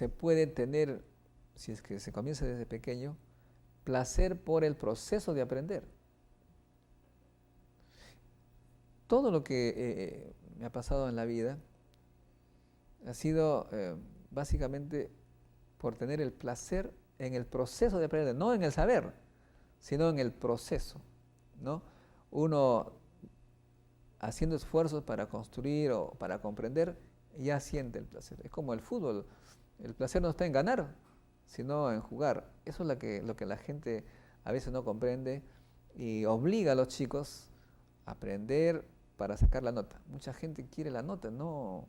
se puede tener, si es que se comienza desde pequeño, placer por el proceso de aprender. Todo lo que me ha pasado en la vida ha sido básicamente por tener el placer en el proceso de aprender, no en el saber, sino en el proceso, ¿no? Uno haciendo esfuerzos para construir o para comprender, ya siente el placer. Es como el fútbol, el placer no está en ganar, sino en jugar. Eso es lo que la gente a veces no comprende y obliga a los chicos a aprender para sacar la nota. Mucha gente quiere la nota, no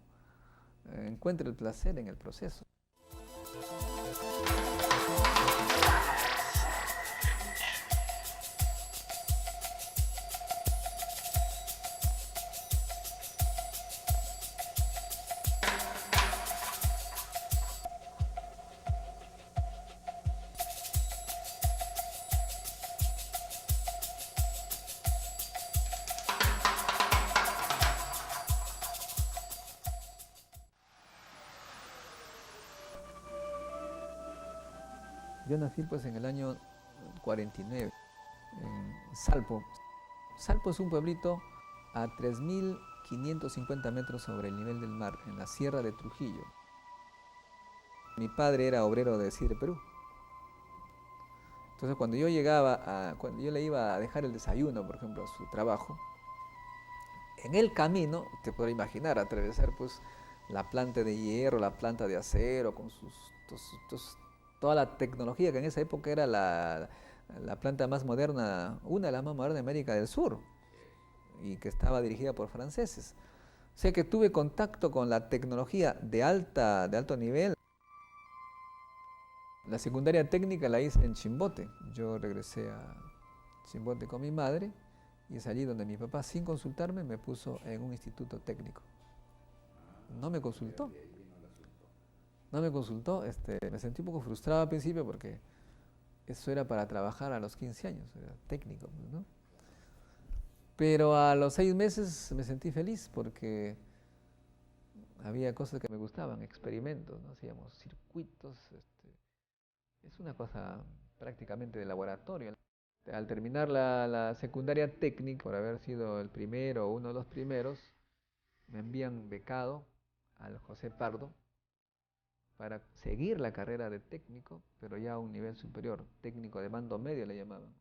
encuentra el placer en el proceso. Yo nací pues en el año 49, en Salpo. Salpo es un pueblito a 3.550 metros sobre el nivel del mar, en la sierra de Trujillo. Mi padre era obrero de Sidre Perú. Entonces cuando yo cuando yo le iba a dejar el desayuno, por ejemplo, a su trabajo, en el camino, te podrás imaginar, atravesar pues la planta de hierro, la planta de acero, con toda la tecnología que en esa época era la planta más moderna, una de las más modernas de América del Sur, y que estaba dirigida por franceses. O sea que tuve contacto con la tecnología de alto nivel. La secundaria técnica la hice en Chimbote. Yo regresé a Chimbote con mi madre y es allí donde mi papá, sin consultarme, me puso en un instituto técnico. No me consultó. No me consultó. Me sentí un poco frustrado al principio porque eso era para trabajar a los 15 años, era técnico, ¿no? Pero a los 6 meses me sentí feliz porque había cosas que me gustaban, experimentos, ¿no? Hacíamos circuitos. Es una cosa prácticamente de laboratorio. Al terminar la secundaria técnica, por haber sido el primero o uno de los primeros, me envían becado al José Pardo para seguir la carrera de técnico, pero ya a un nivel superior, técnico de mando medio le llamaban,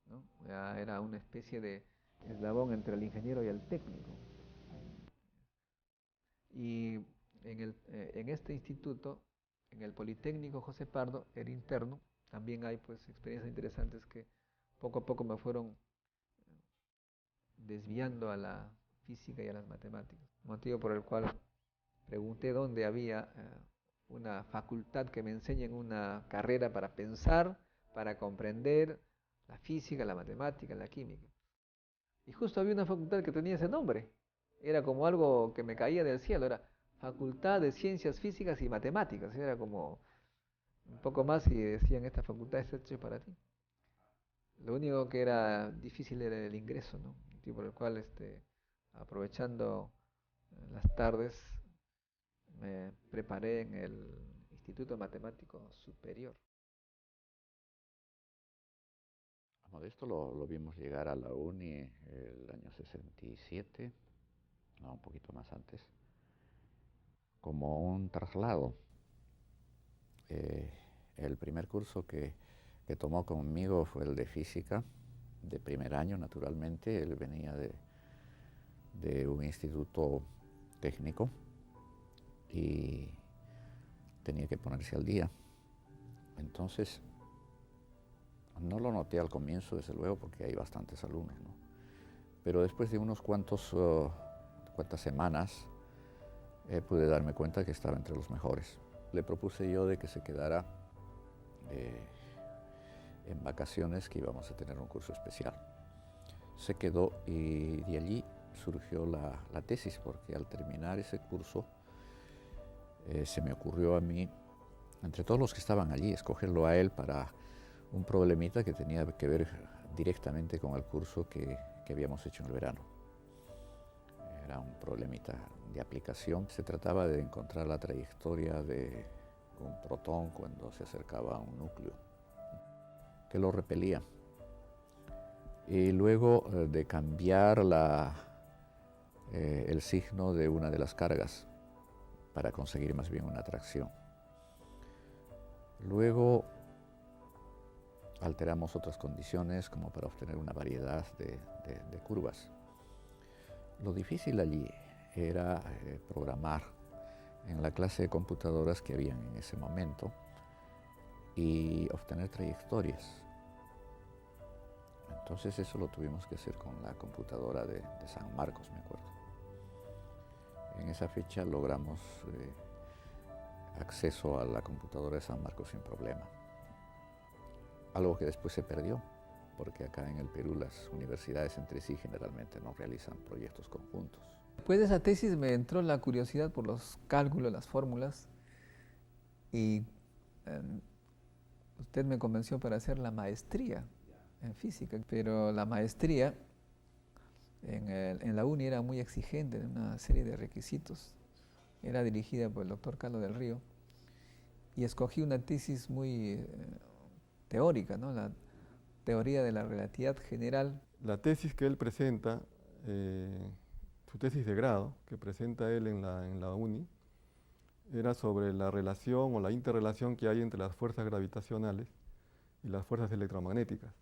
¿no? Ya era una especie de eslabón entre el ingeniero y el técnico. Y en este instituto, en el Politécnico José Pardo, era interno, también hay pues experiencias interesantes que poco a poco me fueron desviando a la física y a las matemáticas, motivo por el cual pregunté dónde había una facultad que me enseñe una carrera para pensar, para comprender la física, la matemática, la química. Y justo había una facultad que tenía ese nombre. Era como algo que me caía del cielo, era Facultad de Ciencias Físicas y Matemáticas. Era como un poco más y decían, esta facultad es hecha para ti. Lo único que era difícil era el ingreso, ¿no? Por el cual, aprovechando las tardes, me preparé en el Instituto Matemático Superior. A Modesto lo vimos llegar a la uni el año 67, no, un poquito más antes, como un traslado. El primer curso que tomó conmigo fue el de física, de primer año naturalmente. Él venía de un instituto técnico y tenía que ponerse al día. Entonces, no lo noté al comienzo, desde luego, porque hay bastantes alumnos, ¿no? Pero después de unos cuantas semanas, pude darme cuenta que estaba entre los mejores. Le propuse yo de que se quedara en vacaciones, que íbamos a tener un curso especial. Se quedó y de allí surgió la tesis, porque al terminar ese curso se me ocurrió a mí, entre todos los que estaban allí, escogerlo a él para un problemita que tenía que ver directamente con el curso que habíamos hecho en el verano. era un problemita de aplicación. Se trataba de encontrar la trayectoria de un protón cuando se acercaba a un núcleo, que lo repelía. Y luego de cambiar el signo de una de las cargas para conseguir más bien una atracción. Luego alteramos otras condiciones como para obtener una variedad de curvas. Lo difícil allí era programar en la clase de computadoras que habían en ese momento y obtener trayectorias. Entonces eso lo tuvimos que hacer con la computadora de San Marcos, me acuerdo. En esa fecha logramos acceso a la computadora de San Marcos sin problema. Algo que después se perdió, porque acá en el Perú las universidades entre sí generalmente no realizan proyectos conjuntos. Después de esa tesis me entró la curiosidad por los cálculos, las fórmulas, y usted me convenció para hacer la maestría en física, pero la maestría en la UNI era muy exigente, en una serie de requisitos. Era dirigida por el doctor Carlos del Río y escogí una tesis muy teórica, ¿no? La teoría de la relatividad general. La tesis que él presenta, su tesis de grado, que presenta él en la UNI, era sobre la relación o la interrelación que hay entre las fuerzas gravitacionales y las fuerzas electromagnéticas,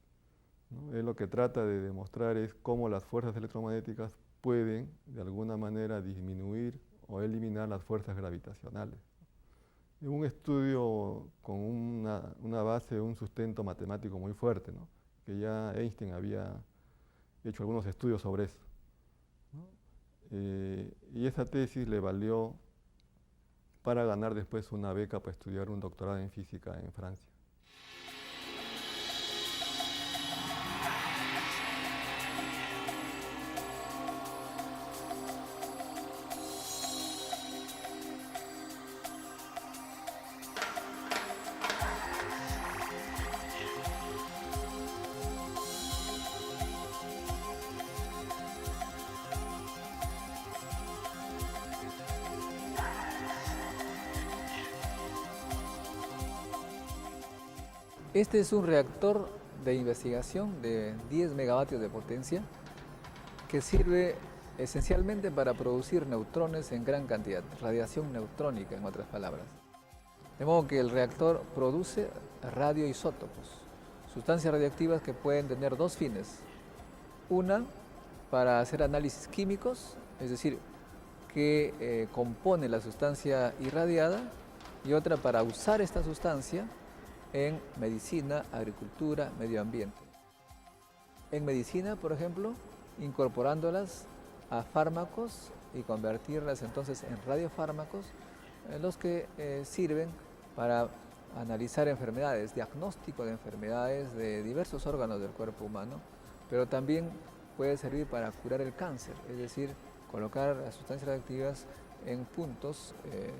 ¿no? Él lo que trata de demostrar es cómo las fuerzas electromagnéticas pueden, de alguna manera, disminuir o eliminar las fuerzas gravitacionales. Un estudio con una base, un sustento matemático muy fuerte, ¿no? Que ya Einstein había hecho algunos estudios sobre eso, ¿no? Y esa tesis le valió para ganar después una beca para estudiar un doctorado en física en Francia. Este es un reactor de investigación de 10 megavatios de potencia que sirve esencialmente para producir neutrones en gran cantidad, radiación neutrónica en otras palabras. De modo que el reactor produce radioisótopos, sustancias radioactivas que pueden tener dos fines. Una, para hacer análisis químicos, es decir, qué compone la sustancia irradiada, y otra para usar esta sustancia en medicina, agricultura, medio ambiente. En medicina, por ejemplo, incorporándolas a fármacos y convertirlas entonces en radiofármacos, los que sirven para analizar enfermedades, diagnóstico de enfermedades de diversos órganos del cuerpo humano, pero también puede servir para curar el cáncer, es decir, colocar las sustancias radioactivas en puntos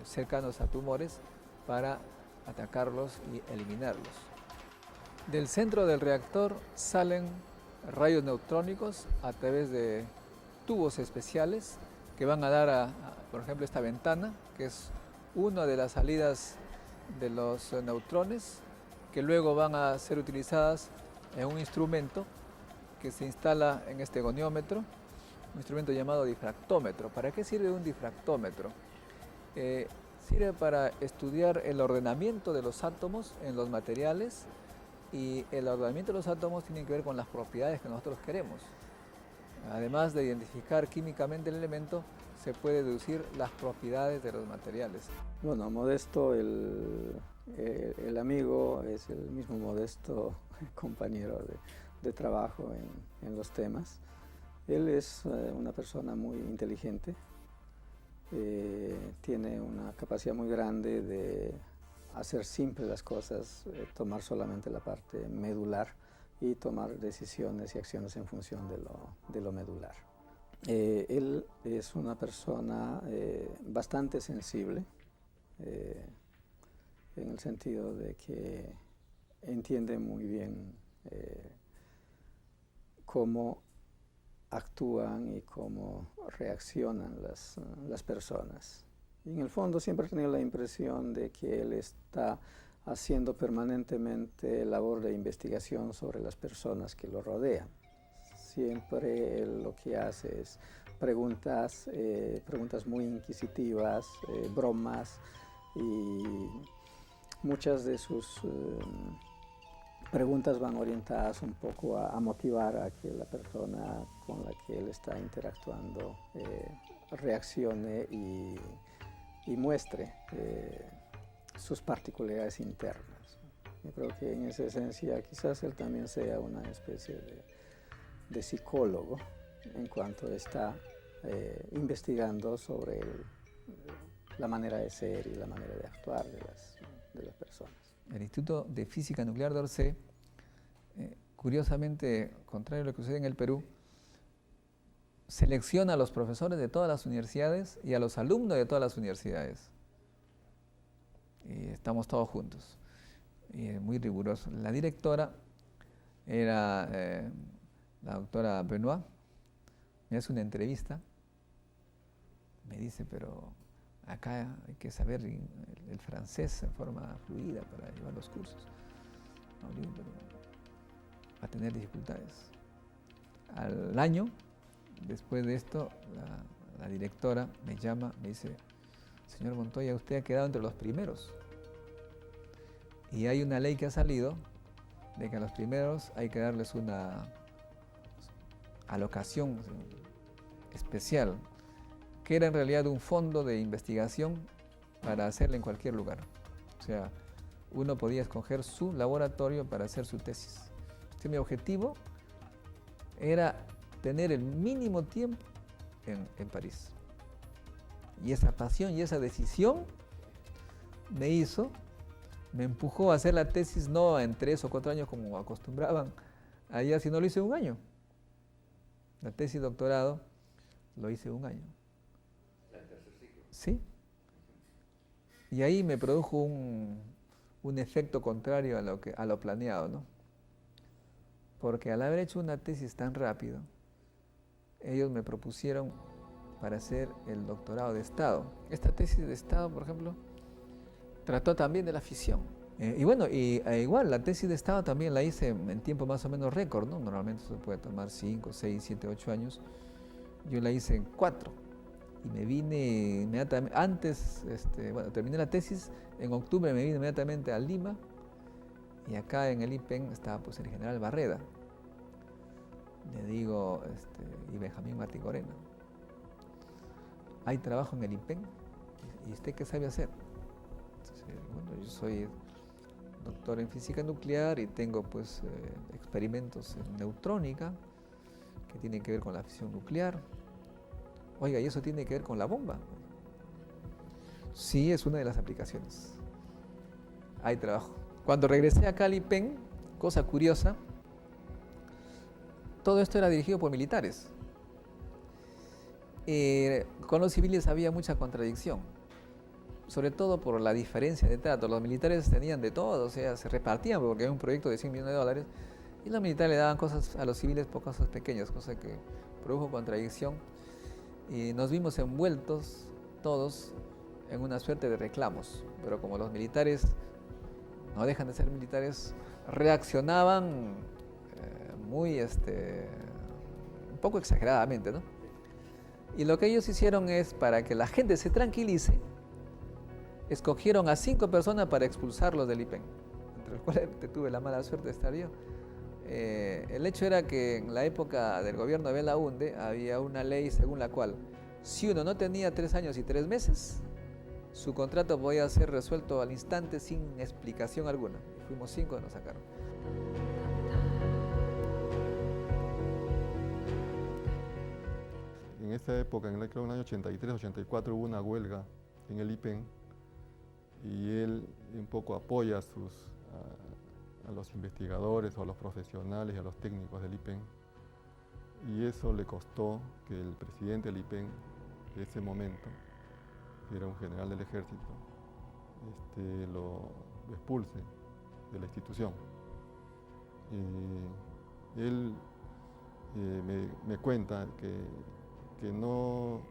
cercanos a tumores para atacarlos y eliminarlos. Del centro del reactor salen rayos neutrónicos a través de tubos especiales que van a dar por ejemplo, esta ventana, que es una de las salidas de los neutrones, que luego van a ser utilizadas en un instrumento que se instala en este goniómetro, un instrumento llamado difractómetro. ¿Para qué sirve un difractómetro? Sirve para estudiar el ordenamiento de los átomos en los materiales, y el ordenamiento de los átomos tiene que ver con las propiedades que nosotros queremos. Además de identificar químicamente el elemento, se puede deducir las propiedades de los materiales. Bueno, Modesto, el amigo, es el mismo Modesto compañero de trabajo en los temas. Él es una persona muy inteligente. Tiene una capacidad muy grande de hacer simple las cosas, tomar solamente la parte medular y tomar decisiones y acciones en función de lo medular. Él es una persona bastante sensible, en el sentido de que entiende muy bien cómo actúan y cómo reaccionan las personas. Y en el fondo siempre he tenido la impresión de que él está haciendo permanentemente labor de investigación sobre las personas que lo rodean. Siempre él lo que hace es preguntas muy inquisitivas, bromas, y muchas de sus preguntas van orientadas un poco a motivar a que la persona con la que él está interactuando reaccione y muestre sus particularidades internas. Yo creo que en esa esencia quizás él también sea una especie de psicólogo en cuanto está investigando sobre la manera de ser y la manera de actuar de las personas. El Instituto de Física Nuclear de Orsay, curiosamente, contrario a lo que sucede en el Perú, selecciona a los profesores de todas las universidades y a los alumnos de todas las universidades. Y estamos todos juntos. Y es muy riguroso. La directora era la doctora Benoit. Me hace una entrevista. Me dice, pero acá hay que saber el francés en forma fluida para llevar los cursos. No, digo, pero va a tener dificultades. Al año, después de esto, la directora me llama, me dice, señor Montoya, usted ha quedado entre los primeros. Y hay una ley que ha salido de que a los primeros hay que darles una alocación especial, que era en realidad un fondo de investigación para hacerla en cualquier lugar. O sea, uno podía escoger su laboratorio para hacer su tesis. Mi objetivo era tener el mínimo tiempo en París. Y esa pasión y esa decisión me empujó a hacer la tesis no en 3 o 4 años como acostumbraban allá, sino lo hice en 1 año. La tesis de doctorado lo hice en 1 año. ¿El tercer ciclo? Sí. Y ahí me produjo un efecto contrario a lo planeado, ¿no? Porque al haber hecho una tesis tan rápido, ellos me propusieron para hacer el doctorado de Estado. Esta tesis de Estado, por ejemplo, trató también de la fisión. Y bueno, igual la tesis de Estado también la hice en tiempo más o menos récord, ¿no? Normalmente se puede tomar 5, 6, 7, 8 años. Yo la hice en 4. Y me vine inmediatamente, terminé la tesis, en octubre me vine inmediatamente a Lima, y acá en el IPEN estaba pues el general Barreda, le digo, y Benjamín Martigorena, hay trabajo en el IPEN, ¿y usted qué sabe hacer? Entonces, bueno, yo soy doctor en física nuclear y tengo pues experimentos en neutrónica que tienen que ver con la fisión nuclear. Oiga, ¿y eso tiene que ver con la bomba? Sí, es una de las aplicaciones. Hay trabajo. Cuando regresé acá al IPEN, cosa curiosa, todo esto era dirigido por militares. Con los civiles había mucha contradicción, sobre todo por la diferencia de trato. Los militares tenían de todo, o sea, se repartían porque era un proyecto de $100 millones, y los militares le daban cosas a los civiles por cosas pequeñas, cosa que produjo contradicción. Y nos vimos envueltos todos en una suerte de reclamos, pero como los militares no dejan de ser militares, reaccionaban muy, un poco exageradamente, ¿no? Y lo que ellos hicieron es, para que la gente se tranquilice, escogieron a 5 personas para expulsarlos del IPEN, entre los cuales tuve la mala suerte de estar yo. El hecho era que en la época del gobierno de Belaúnde había una ley según la cual si uno no tenía 3 años y 3 meses, su contrato podía ser resuelto al instante sin explicación alguna. Y fuimos 5 y nos sacaron. En esa época, creo que en el año 83, 84, hubo una huelga en el IPEN y él un poco apoya a los investigadores o a los profesionales y a los técnicos del IPEN, y eso le costó que el presidente del IPEN de ese momento, que era un general del ejército, lo expulse de la institución. Él me cuenta que no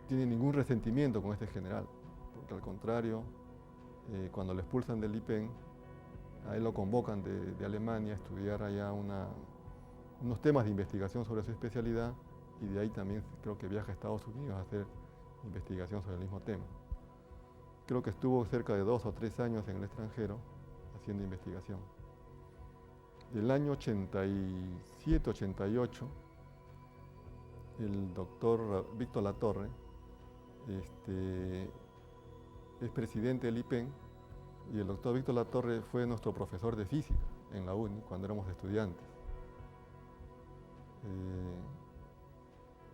tiene ningún resentimiento con este general, porque al contrario, cuando lo expulsan del IPEN, a él lo convocan de Alemania a estudiar allá unos temas de investigación sobre su especialidad, y de ahí también creo que viaja a Estados Unidos a hacer investigación sobre el mismo tema. Creo que estuvo cerca de 2 o 3 años en el extranjero haciendo investigación. Del año 87-88, el doctor Víctor Latorre es presidente del IPEN, y el doctor Víctor Latorre fue nuestro profesor de física en la UNI cuando éramos estudiantes.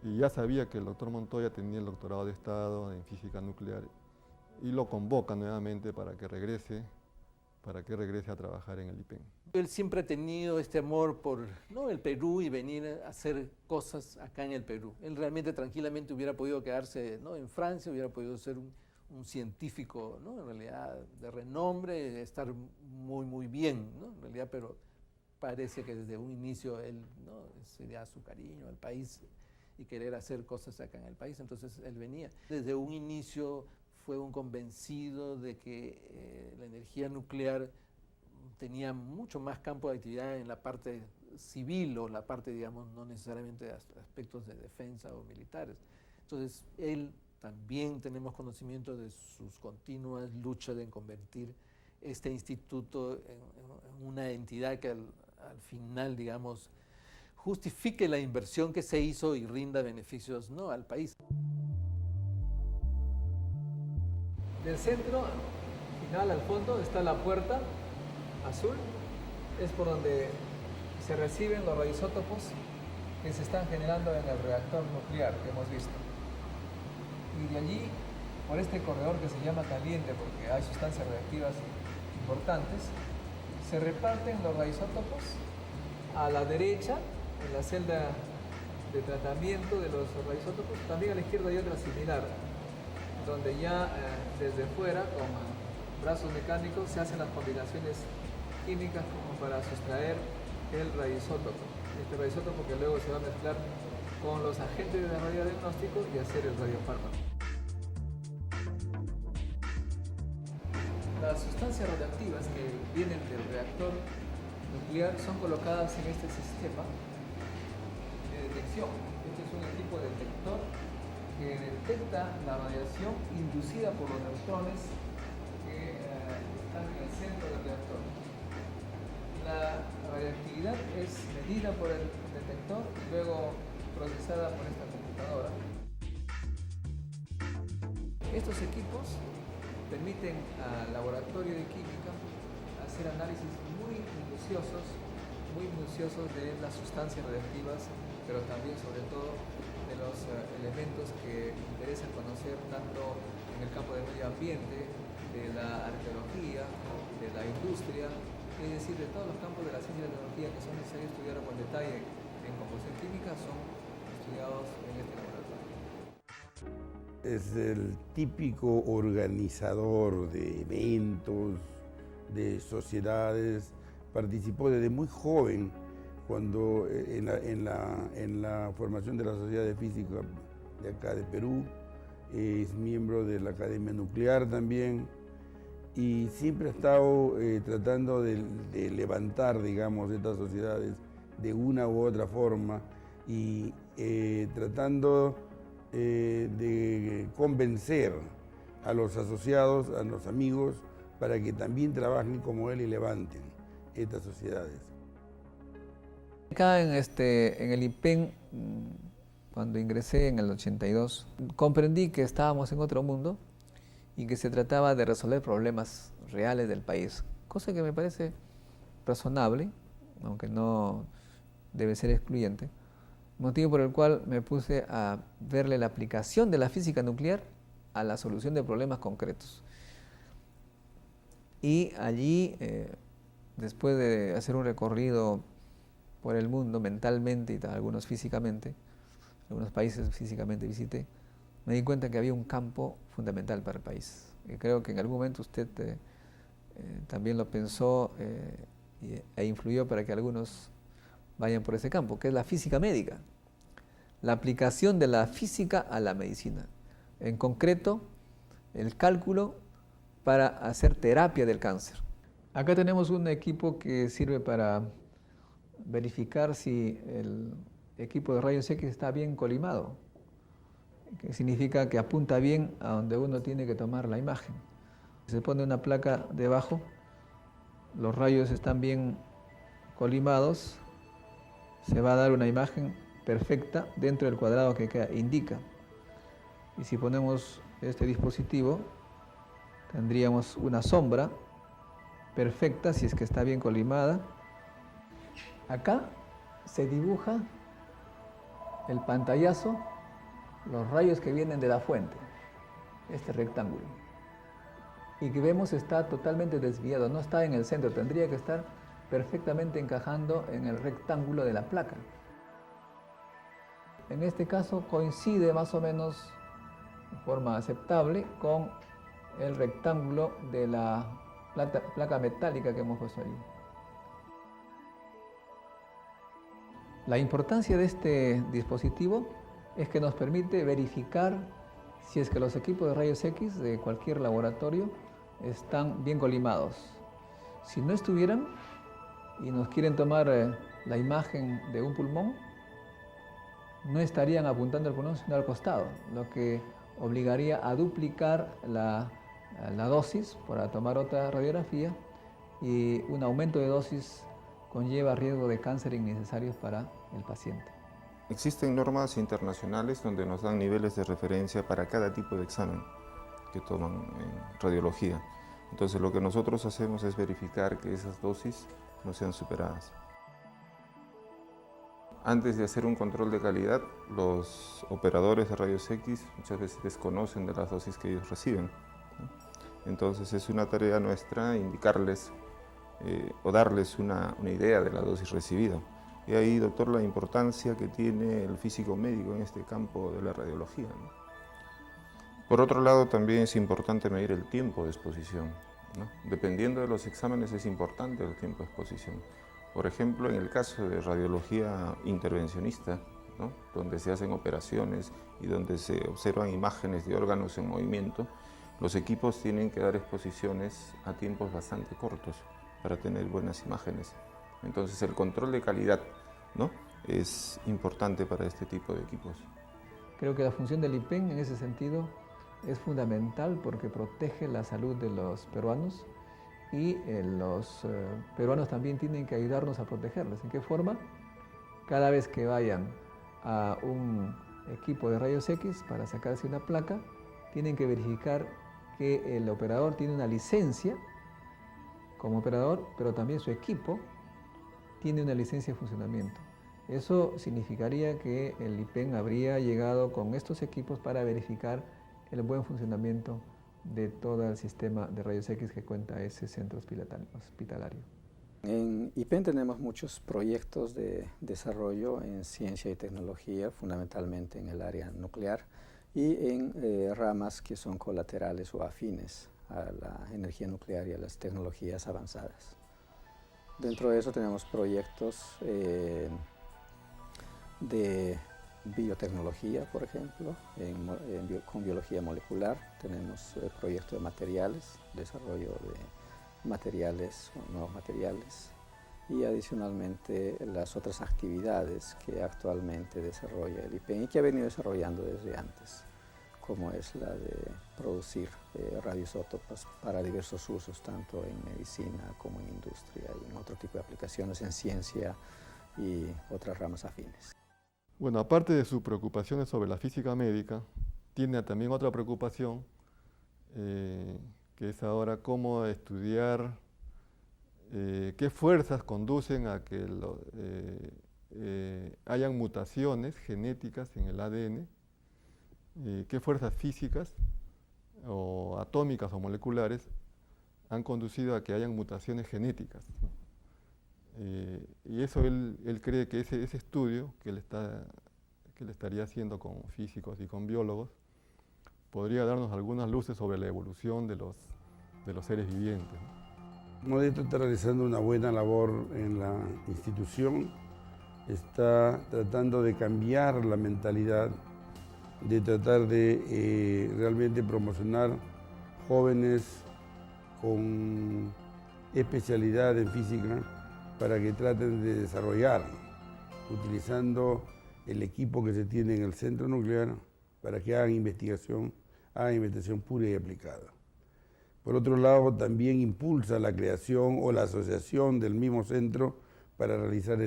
Y ya sabía que el doctor Montoya tenía el doctorado de Estado en física nuclear, y lo convoca nuevamente para que regrese a trabajar en el IPEN. Él siempre ha tenido este amor por, ¿no?, el Perú y venir a hacer cosas acá en el Perú. Él realmente tranquilamente hubiera podido quedarse, ¿no?, en Francia, hubiera podido ser un científico, ¿no?, en realidad de renombre, estar muy bien, ¿no?, en realidad, pero parece que desde un inicio él, ¿no?, sería su cariño al país y querer hacer cosas acá en el país. Entonces él venía. Desde un inicio fue un convencido de que la energía nuclear tenía mucho más campo de actividad en la parte civil, o la parte, digamos, no necesariamente de aspectos de defensa o militares. Entonces él también, tenemos conocimiento de sus continuas luchas en convertir este instituto en una entidad que al final, digamos, justifique la inversión que se hizo y rinda beneficios, ¿no?, al país. Del centro, final al fondo, está la puerta azul. Es por donde se reciben los radioisótopos que se están generando en el reactor nuclear que hemos visto. Y de allí, por este corredor que se llama caliente, porque hay sustancias reactivas importantes, se reparten los radioisótopos a la derecha, en la celda de tratamiento de los radioisótopos. También a la izquierda hay otra similar, donde ya desde fuera, con brazos mecánicos, se hacen las combinaciones químicas como para sustraer el radioisótopo. Este radioisótopo que luego se va a mezclar con los agentes de radiodiagnóstico y hacer el radiofármaco. Las sustancias radioactivas que vienen del reactor nuclear son colocadas en este sistema de detección. Este es un equipo detector que detecta la radiación inducida por los neutrones que están en el centro del reactor. La radioactividad es medida por el detector y luego procesada por esta computadora. Estos equipos permiten al laboratorio de química hacer análisis muy minuciosos de las sustancias radiactivas, pero también, sobre todo, de los elementos que interesan conocer tanto en el campo del medio ambiente, de la arqueología, de la industria, es decir, de todos los campos de la ciencia y la tecnología que son necesarios estudiar con detalle en composición química, son estudiados en este laboratorio. Es el típico organizador de eventos, de sociedades. Participó desde muy joven cuando en la formación de la Sociedad de Física de acá de Perú. Es miembro de la Academia Nuclear también, y siempre ha estado tratando de levantar, digamos, estas sociedades de una u otra forma, y tratando de convencer a los asociados, a los amigos, para que también trabajen como él y levanten estas sociedades. Acá en el IPEN, cuando ingresé en el 82, comprendí que estábamos en otro mundo y que se trataba de resolver problemas reales del país, cosa que me parece razonable, aunque no debe ser excluyente, motivo por el cual me puse a verle la aplicación de la física nuclear a la solución de problemas concretos. Y allí, después de hacer un recorrido por el mundo mentalmente y algunos físicamente, algunos países físicamente visité, me di cuenta que había un campo fundamental para el país. Y creo que en algún momento usted también lo pensó e influyó para que algunos vayan por ese campo, que es la física médica. La aplicación de la física a la medicina. En concreto, el cálculo para hacer terapia del cáncer. Acá tenemos un equipo que sirve para verificar si el equipo de rayos X está bien colimado, que significa que apunta bien a donde uno tiene que tomar la imagen. Se pone una placa debajo, los rayos están bien colimados, se va a dar una imagen perfecta dentro del cuadrado que indica. Y si ponemos este dispositivo, tendríamos una sombra perfecta si es que está bien colimada. Acá se dibuja el pantallazo, los rayos que vienen de la fuente, este rectángulo. Y que vemos está totalmente desviado, no está en el centro, tendría que estar perfectamente encajando en el rectángulo de la placa. En este caso coincide más o menos de forma aceptable con el rectángulo de la placa metálica que hemos puesto allí. La importancia de este dispositivo es que nos permite verificar si es que los equipos de rayos X de cualquier laboratorio están bien colimados. Si no estuvieran y nos quieren tomar la imagen de un pulmón, no estarían apuntando al pulmón sino al costado, lo que obligaría a duplicar la dosis para tomar otra radiografía, y un aumento de dosis conlleva riesgo de cáncer innecesarios para el paciente. Existen normas internacionales donde nos dan niveles de referencia para cada tipo de examen que toman en radiología. Entonces lo que nosotros hacemos es verificar que esas dosis no sean superadas. Antes de hacer un control de calidad, los operadores de rayos X muchas veces desconocen de las dosis que ellos reciben, ¿no? Entonces es una tarea nuestra indicarles o darles una idea de la dosis recibida. Y ahí, doctor, la importancia que tiene el físico médico en este campo de la radiología, ¿no? Por otro lado, también es importante medir el tiempo de exposición, ¿no? Dependiendo de los exámenes es importante el tiempo de exposición. Por ejemplo, en el caso de radiología intervencionista, ¿no?, donde se hacen operaciones y donde se observan imágenes de órganos en movimiento, los equipos tienen que dar exposiciones a tiempos bastante cortos para tener buenas imágenes. Entonces el control de calidad, ¿no?, es importante para este tipo de equipos. Creo que la función del IPEN en ese sentido es fundamental porque protege la salud de los peruanos y los peruanos también tienen que ayudarnos a protegerlos. ¿En qué forma? Cada vez que vayan a un equipo de rayos X para sacarse una placa, tienen que verificar que el operador tiene una licencia como operador, pero también su equipo tiene una licencia de funcionamiento. Eso significaría que el IPEN habría llegado con estos equipos para verificar el buen funcionamiento de todo el sistema de rayos X que cuenta ese centro hospitalario. En IPEN tenemos muchos proyectos de desarrollo en ciencia y tecnología, fundamentalmente en el área nuclear y en ramas que son colaterales o afines a la energía nuclear y a las tecnologías avanzadas. Dentro de eso tenemos proyectos de biotecnología, por ejemplo, con biología molecular. Tenemos proyectos de materiales, desarrollo de materiales, nuevos materiales, y adicionalmente las otras actividades que actualmente desarrolla el IPEN y que ha venido desarrollando desde antes, como es la de producir radioisótopos para diversos usos, tanto en medicina como en industria y en otro tipo de aplicaciones en ciencia y otras ramas afines. Bueno, aparte de sus preocupaciones sobre la física médica, tiene también otra preocupación, que es ahora cómo estudiar qué fuerzas conducen a que hayan mutaciones genéticas en el ADN, qué fuerzas físicas o atómicas o moleculares han conducido a que hayan mutaciones genéticas, ¿no? Y eso él cree que ese estudio que él estaría haciendo con físicos y con biólogos podría darnos algunas luces sobre la evolución de los seres vivientes, ¿no? Modesto está realizando una buena labor en la institución, está tratando de cambiar la mentalidad, de tratar de realmente promocionar jóvenes con especialidad en física para que traten de desarrollar, utilizando el equipo que se tiene en el centro nuclear para que hagan investigación pura y aplicada. Por otro lado, también impulsa la creación o la asociación del mismo centro para realizar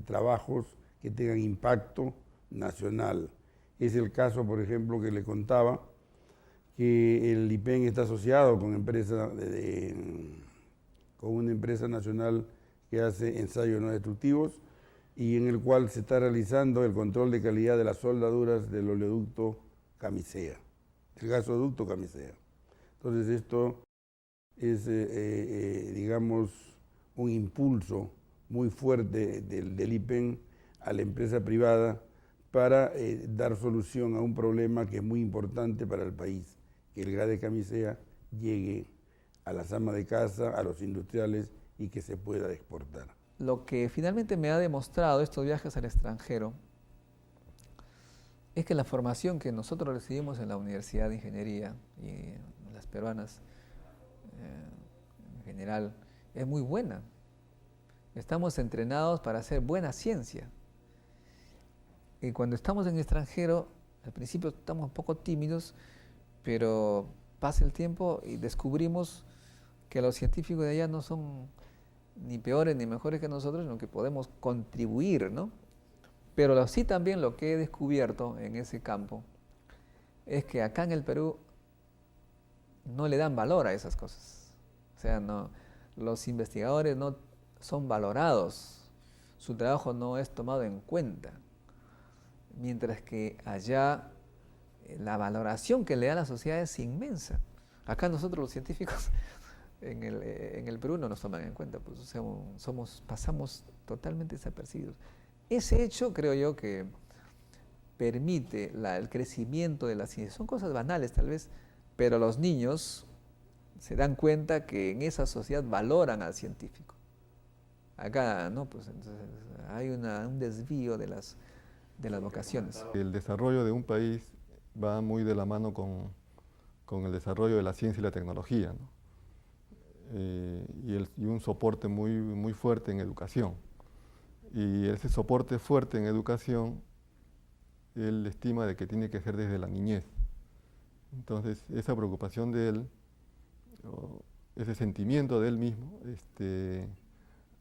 trabajos que tengan impacto nacional. Es el caso, por ejemplo, que le contaba, que el IPEN está asociado con una empresa nacional que hace ensayos no destructivos y en el cual se está realizando el control de calidad de las soldaduras del oleoducto Camisea, el gasoducto Camisea. Entonces esto es, digamos, un impulso muy fuerte del IPEN a la empresa privada para dar solución a un problema que es muy importante para el país, que el gas de Camisea llegue a las amas de casa, a los industriales y que se pueda exportar. Lo que finalmente me ha demostrado estos viajes al extranjero es que la formación que nosotros recibimos en la Universidad de Ingeniería y las peruanas en general es muy buena. Estamos entrenados para hacer buena ciencia. Y cuando estamos en el extranjero, al principio estamos un poco tímidos, pero pasa el tiempo y descubrimos que los científicos de allá no son ni peores ni mejores que nosotros, sino que podemos contribuir, ¿no? Pero sí también lo que he descubierto en ese campo es que acá en el Perú no le dan valor a esas cosas. O sea, no, los investigadores no son valorados, su trabajo no es tomado en cuenta. Mientras que allá la valoración que le da la sociedad es inmensa. Acá nosotros los científicos en el Perú no nos toman en cuenta, pues, o sea, pasamos totalmente desapercibidos. Ese hecho creo yo que permite el crecimiento de la ciencia. Son cosas banales tal vez, pero los niños se dan cuenta que en esa sociedad valoran al científico. Acá no, pues entonces hay un desvío de las vocaciones. El desarrollo de un país va muy de la mano con el desarrollo de la ciencia y la tecnología, ¿no? Y un soporte muy fuerte en educación. Y ese soporte fuerte en educación, él estima de que tiene que ser desde la niñez. Entonces, esa preocupación de él, ese sentimiento de él mismo,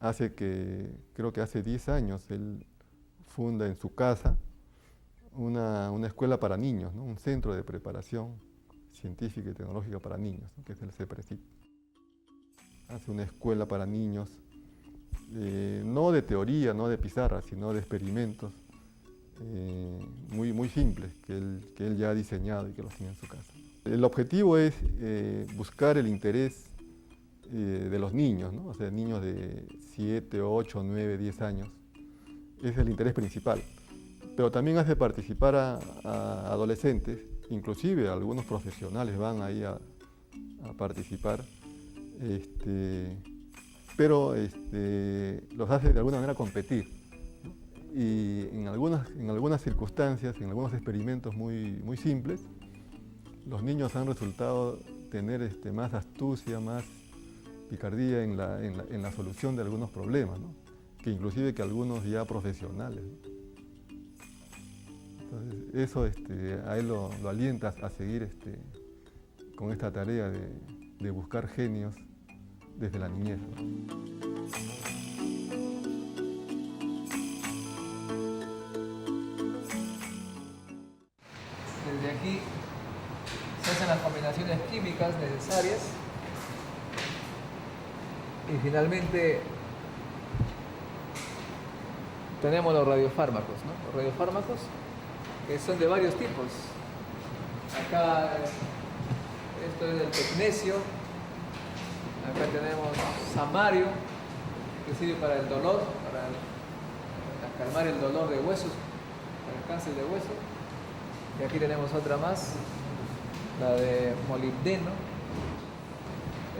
hace que, creo que hace 10 años, él funda en su casa una escuela para niños, ¿no? Un centro de preparación científica y tecnológica para niños, ¿no? Que es el CEPRESID. Hace una escuela para niños, no de teoría, no de pizarra, sino de experimentos muy simples que él ya ha diseñado y que los tiene en su casa. El objetivo es buscar el interés de los niños, ¿no? O sea, niños de 7, 8, 9, 10 años. Es el interés principal. Pero también hace participar a adolescentes, inclusive algunos profesionales van ahí a participar, pero los hace de alguna manera competir, ¿no? Y en algunas circunstancias, en algunos experimentos muy simples, los niños han resultado tener más astucia, más picardía en la solución de algunos problemas, ¿no? Que inclusive que algunos ya profesionales, ¿no? Entonces, eso a él lo alienta a seguir con esta tarea de buscar genios desde la niñez, ¿no? Desde aquí se hacen las combinaciones químicas necesarias y finalmente tenemos los radiofármacos, ¿no? Los radiofármacos que son de varios tipos. Acá esto es el tecnecio, acá tenemos samario, que sirve para el dolor, para calmar el dolor de huesos, para el cáncer de hueso. Y aquí tenemos otra más, la de molibdeno.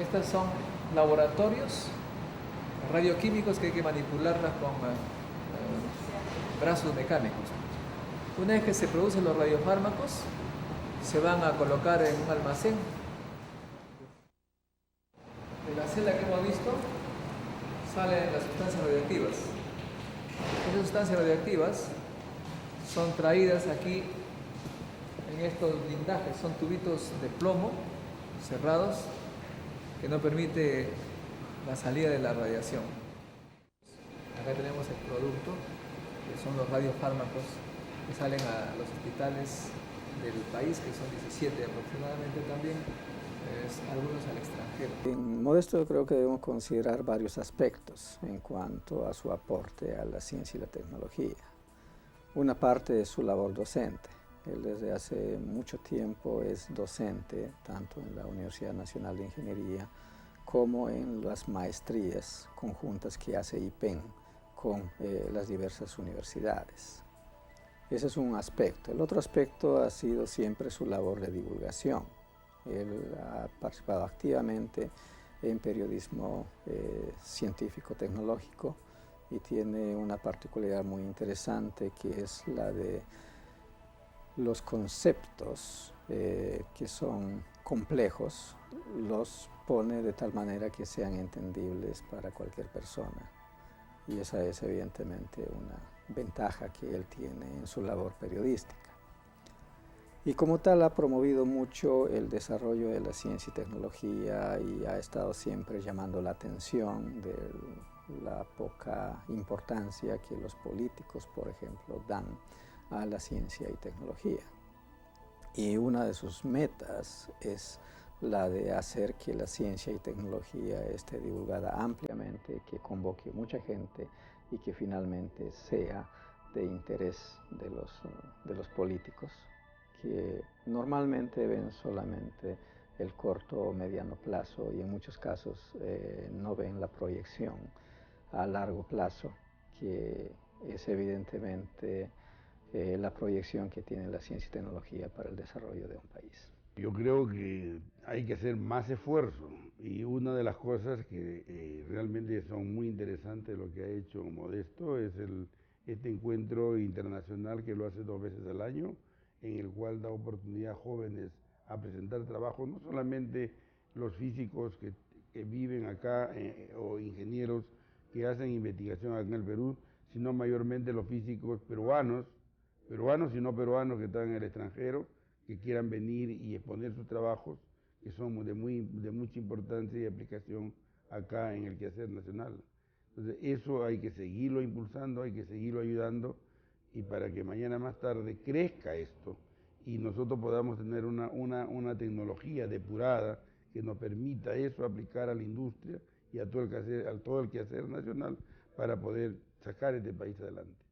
Estas son laboratorios radioquímicos que hay que manipularlas brazos mecánicos. Una vez que se producen los radiofármacos, se van a colocar en un almacén. De la celda que hemos visto salen las sustancias radioactivas. Esas sustancias radioactivas son traídas aquí en estos blindajes, son tubitos de plomo cerrados que no permite la salida de la radiación. Acá tenemos el producto, que son los radiofármacos que salen a los hospitales del país, que son 17 aproximadamente también, algunos al extranjero. En Modesto yo creo que debemos considerar varios aspectos en cuanto a su aporte a la ciencia y la tecnología. Una parte es su labor docente. Él desde hace mucho tiempo es docente, tanto en la Universidad Nacional de Ingeniería como en las maestrías conjuntas que hace IPEN con las diversas universidades. Ese es un aspecto. El otro aspecto ha sido siempre su labor de divulgación. Él ha participado activamente en periodismo científico-tecnológico y tiene una particularidad muy interesante que es la de los conceptos que son complejos, los pone de tal manera que sean entendibles para cualquier persona. Y esa es evidentemente una ventaja que él tiene en su labor periodística. Y como tal ha promovido mucho el desarrollo de la ciencia y tecnología y ha estado siempre llamando la atención de la poca importancia que los políticos, por ejemplo, dan a la ciencia y tecnología. Y una de sus metas es la de hacer que la ciencia y tecnología esté divulgada ampliamente, que convoque mucha gente y que finalmente sea de interés de los políticos, que normalmente ven solamente el corto o mediano plazo y en muchos casos no ven la proyección a largo plazo, que es evidentemente la proyección que tiene la ciencia y tecnología para el desarrollo de un país. Yo creo que hay que hacer más esfuerzo y una de las cosas que realmente son muy interesantes lo que ha hecho Modesto es este encuentro internacional que lo hace 2 veces al año, en el cual da oportunidad a jóvenes a presentar trabajo, no solamente los físicos que viven acá o ingenieros que hacen investigación acá en el Perú, sino mayormente los físicos peruanos y no peruanos que están en el extranjero, que quieran venir y exponer sus trabajos, que son de mucha importancia y aplicación acá en el quehacer nacional. Entonces eso hay que seguirlo impulsando, hay que seguirlo ayudando, y para que mañana más tarde crezca esto y nosotros podamos tener una tecnología depurada que nos permita eso aplicar a la industria y a todo el quehacer nacional para poder sacar este país adelante.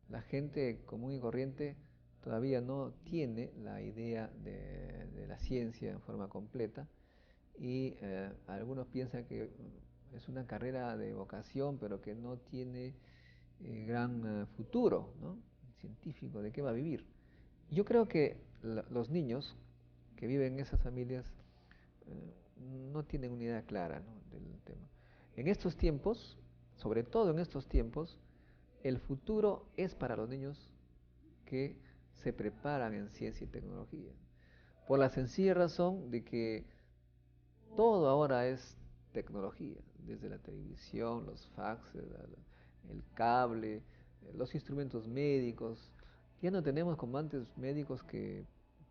La gente común y corriente todavía no tiene la idea de la ciencia en forma completa y algunos piensan que es una carrera de vocación pero que no tiene gran futuro, ¿no? Científico, ¿de qué va a vivir? Yo creo que los niños que viven en esas familias no tienen una idea clara, ¿no?, del tema. En estos tiempos, sobre todo en estos tiempos, el futuro es para los niños que se preparan en ciencia y tecnología, por la sencilla razón de que todo ahora es tecnología, desde la televisión, los faxes, el cable, los instrumentos médicos. Ya no tenemos como antes médicos que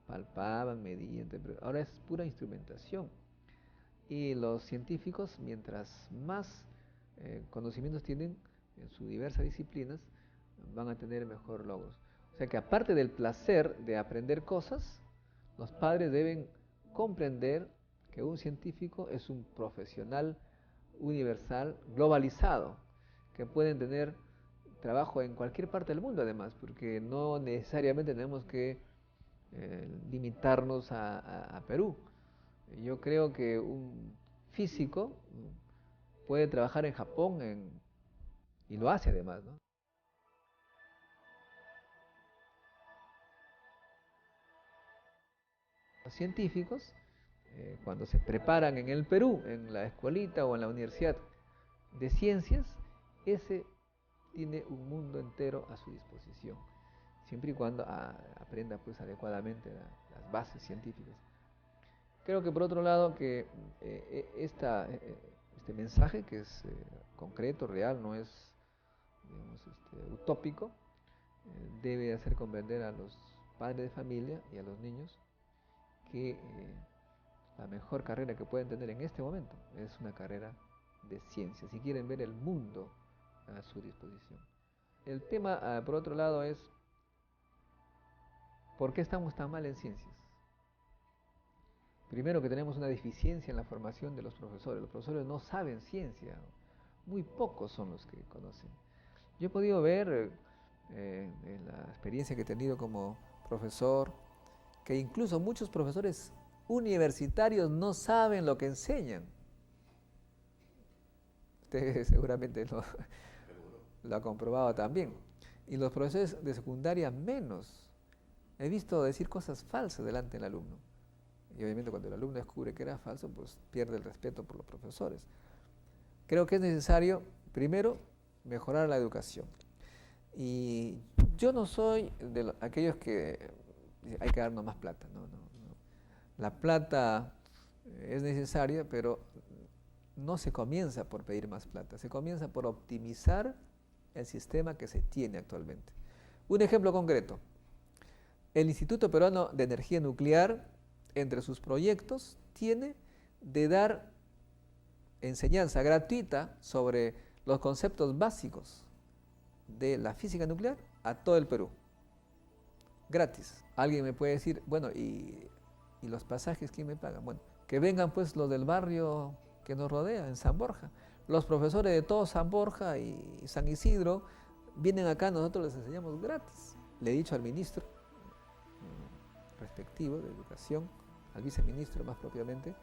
palpaban, medían, ahora es pura instrumentación. Y los científicos, mientras más conocimientos tienen en sus diversas disciplinas, van a tener mejor logros. O sea que aparte del placer de aprender cosas, los padres deben comprender que un científico es un profesional universal, globalizado, que pueden tener trabajo en cualquier parte del mundo además, porque no necesariamente tenemos que limitarnos a Perú. Yo creo que un físico puede trabajar en Japón y lo hace además, ¿no? Los científicos, cuando se preparan en el Perú, en la escuelita o en la universidad de ciencias, ese tiene un mundo entero a su disposición, siempre y cuando aprenda pues adecuadamente las bases científicas. Creo que por otro lado que este mensaje, que es concreto, real, no es, digamos, utópico, debe hacer comprender a los padres de familia y a los niños que la mejor carrera que pueden tener en este momento es una carrera de ciencia, si quieren ver el mundo a su disposición. El tema, por otro lado, es ¿por qué estamos tan mal en ciencias? Primero, que tenemos una deficiencia en la formación de los profesores. Los profesores no saben ciencia, muy pocos son los que conocen. Yo he podido ver en la experiencia que he tenido como profesor, que incluso muchos profesores universitarios no saben lo que enseñan. Usted seguramente lo ha comprobado también. Y los profesores de secundaria menos. He visto decir cosas falsas delante del alumno. Y obviamente cuando el alumno descubre que era falso, pues pierde el respeto por los profesores. Creo que es necesario, primero, mejorar la educación. Y yo no soy de aquellos que hay que darnos más plata. No. La plata es necesaria, pero no se comienza por pedir más plata, se comienza por optimizar el sistema que se tiene actualmente. Un ejemplo concreto: el Instituto Peruano de Energía Nuclear, entre sus proyectos, tiene de dar enseñanza gratuita sobre los conceptos básicos de la física nuclear a todo el Perú. Gratis. Alguien me puede decir, bueno, ¿y los pasajes quién me paga? Bueno, que vengan pues los del barrio que nos rodea, en San Borja. Los profesores de todo San Borja y San Isidro vienen acá, nosotros les enseñamos gratis. Le he dicho al ministro respectivo de Educación, al viceministro más propiamente,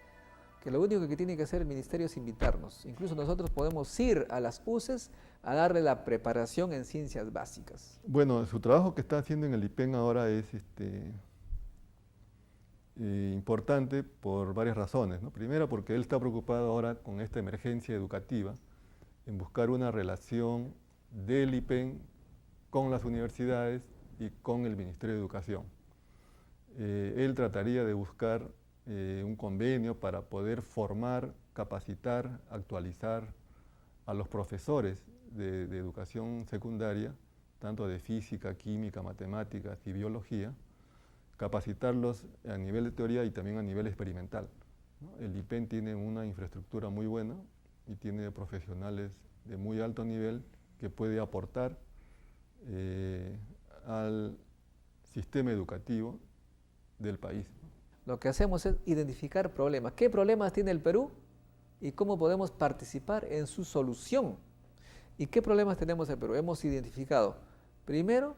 que lo único que tiene que hacer el ministerio es invitarnos. Incluso nosotros podemos ir a las UCES a darle la preparación en ciencias básicas. Bueno, su trabajo que está haciendo en el IPEN ahora es importante por varias razones, ¿no? Primero, porque él está preocupado ahora con esta emergencia educativa en buscar una relación del IPEN con las universidades y con el Ministerio de Educación. Él trataría de buscar un convenio para poder formar, capacitar, actualizar a los profesores de educación secundaria, tanto de física, química, matemáticas y biología, capacitarlos a nivel de teoría y también a nivel experimental, ¿no? El IPEN tiene una infraestructura muy buena y tiene profesionales de muy alto nivel que puede aportar al sistema educativo del país. Lo que hacemos es identificar problemas. ¿Qué problemas tiene el Perú? Y cómo podemos participar en su solución. ¿Y qué problemas tenemos en el Perú? Hemos identificado, primero,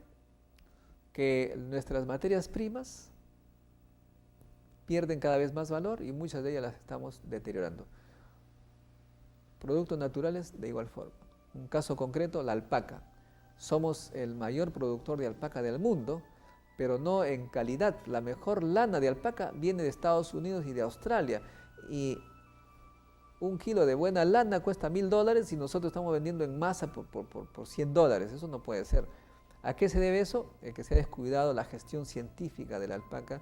que nuestras materias primas pierden cada vez más valor y muchas de ellas las estamos deteriorando. Productos naturales de igual forma. Un caso concreto, la alpaca. Somos el mayor productor de alpaca del mundo, pero no en calidad. La mejor lana de alpaca viene de Estados Unidos y de Australia. Y un kilo de buena lana cuesta $1.000 y nosotros estamos vendiendo en masa por $100. Eso no puede ser. ¿A qué se debe eso? Que se ha descuidado la gestión científica de la alpaca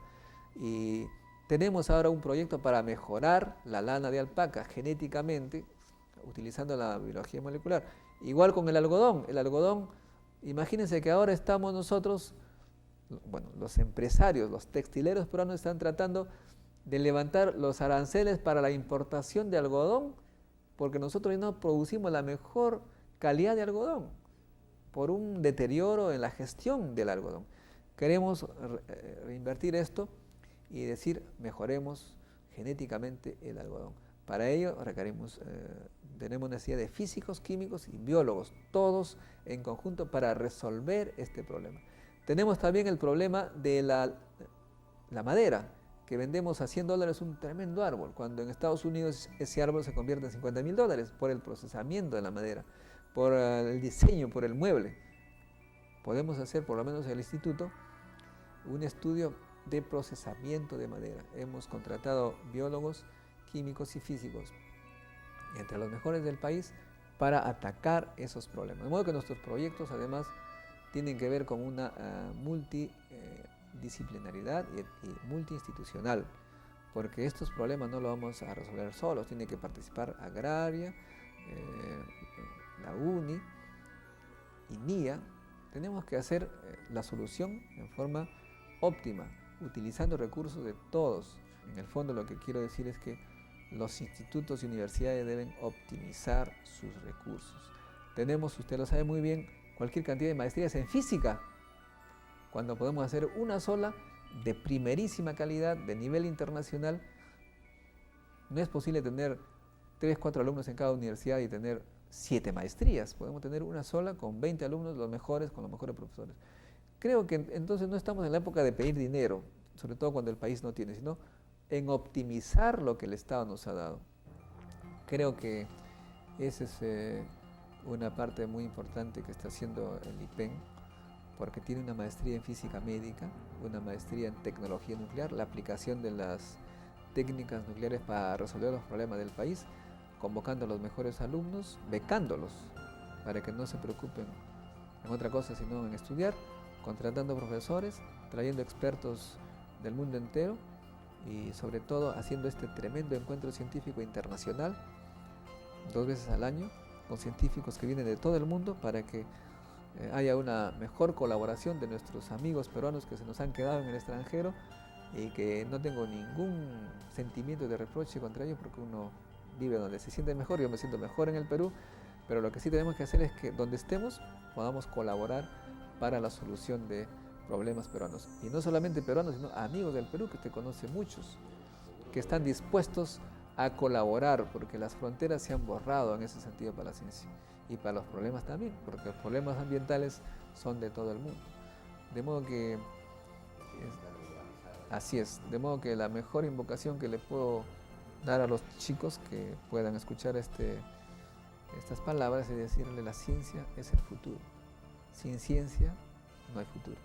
y tenemos ahora un proyecto para mejorar la lana de alpaca genéticamente utilizando la biología molecular. Igual con el algodón. El algodón, imagínense que ahora estamos nosotros, bueno, los empresarios, los textileros peruanos están tratando de levantar los aranceles para la importación de algodón porque nosotros no producimos la mejor calidad de algodón por un deterioro en la gestión del algodón. Queremos reinvertir esto y decir, mejoremos genéticamente el algodón. Para ello tenemos necesidad de físicos, químicos y biólogos, todos en conjunto para resolver este problema. Tenemos también el problema de la madera, que vendemos a $100 un tremendo árbol, cuando en Estados Unidos ese árbol se convierte en $50.000 por el procesamiento de la madera, por el diseño, por el mueble. Podemos hacer, por lo menos en el instituto, un estudio de procesamiento de madera. Hemos contratado biólogos, químicos y físicos, entre los mejores del país, para atacar esos problemas. De modo que nuestros proyectos además tienen que ver con una multidisciplinaridad y multiinstitucional, porque estos problemas no los vamos a resolver solos, tiene que participar Agraria, la UNI y NIA. Tenemos que hacer la solución en forma óptima, utilizando recursos de todos. En el fondo lo que quiero decir es que los institutos y universidades deben optimizar sus recursos. Tenemos, usted lo sabe muy bien, cualquier cantidad de maestrías en física, cuando podemos hacer una sola de primerísima calidad, de nivel internacional. No es posible tener 3, 4 alumnos en cada universidad y tener 7 maestrías. Podemos tener una sola con 20 alumnos, los mejores, con los mejores profesores. Creo que entonces no estamos en la época de pedir dinero, sobre todo cuando el país no tiene, sino en optimizar lo que el Estado nos ha dado. Creo que esa es una parte muy importante que está haciendo el IPEN, porque tiene una maestría en física médica, una maestría en tecnología nuclear, la aplicación de las técnicas nucleares para resolver los problemas del país, convocando a los mejores alumnos, becándolos para que no se preocupen en otra cosa sino en estudiar, contratando profesores, trayendo expertos del mundo entero y sobre todo haciendo este tremendo encuentro científico internacional 2 veces al año con científicos que vienen de todo el mundo para que haya una mejor colaboración de nuestros amigos peruanos que se nos han quedado en el extranjero, y que no tengo ningún sentimiento de reproche contra ellos porque uno vive donde se siente mejor. Yo me siento mejor en el Perú, pero lo que sí tenemos que hacer es que donde estemos podamos colaborar para la solución de problemas peruanos. Y no solamente peruanos, sino amigos del Perú, que usted conoce muchos, que están dispuestos a colaborar, porque las fronteras se han borrado en ese sentido para la ciencia. Y para los problemas también, porque los problemas ambientales son de todo el mundo. De modo que, así es, de modo que la mejor invocación que le puedo dar a los chicos que puedan escuchar estas palabras es decirle: la ciencia es el futuro. Sin ciencia no hay futuro.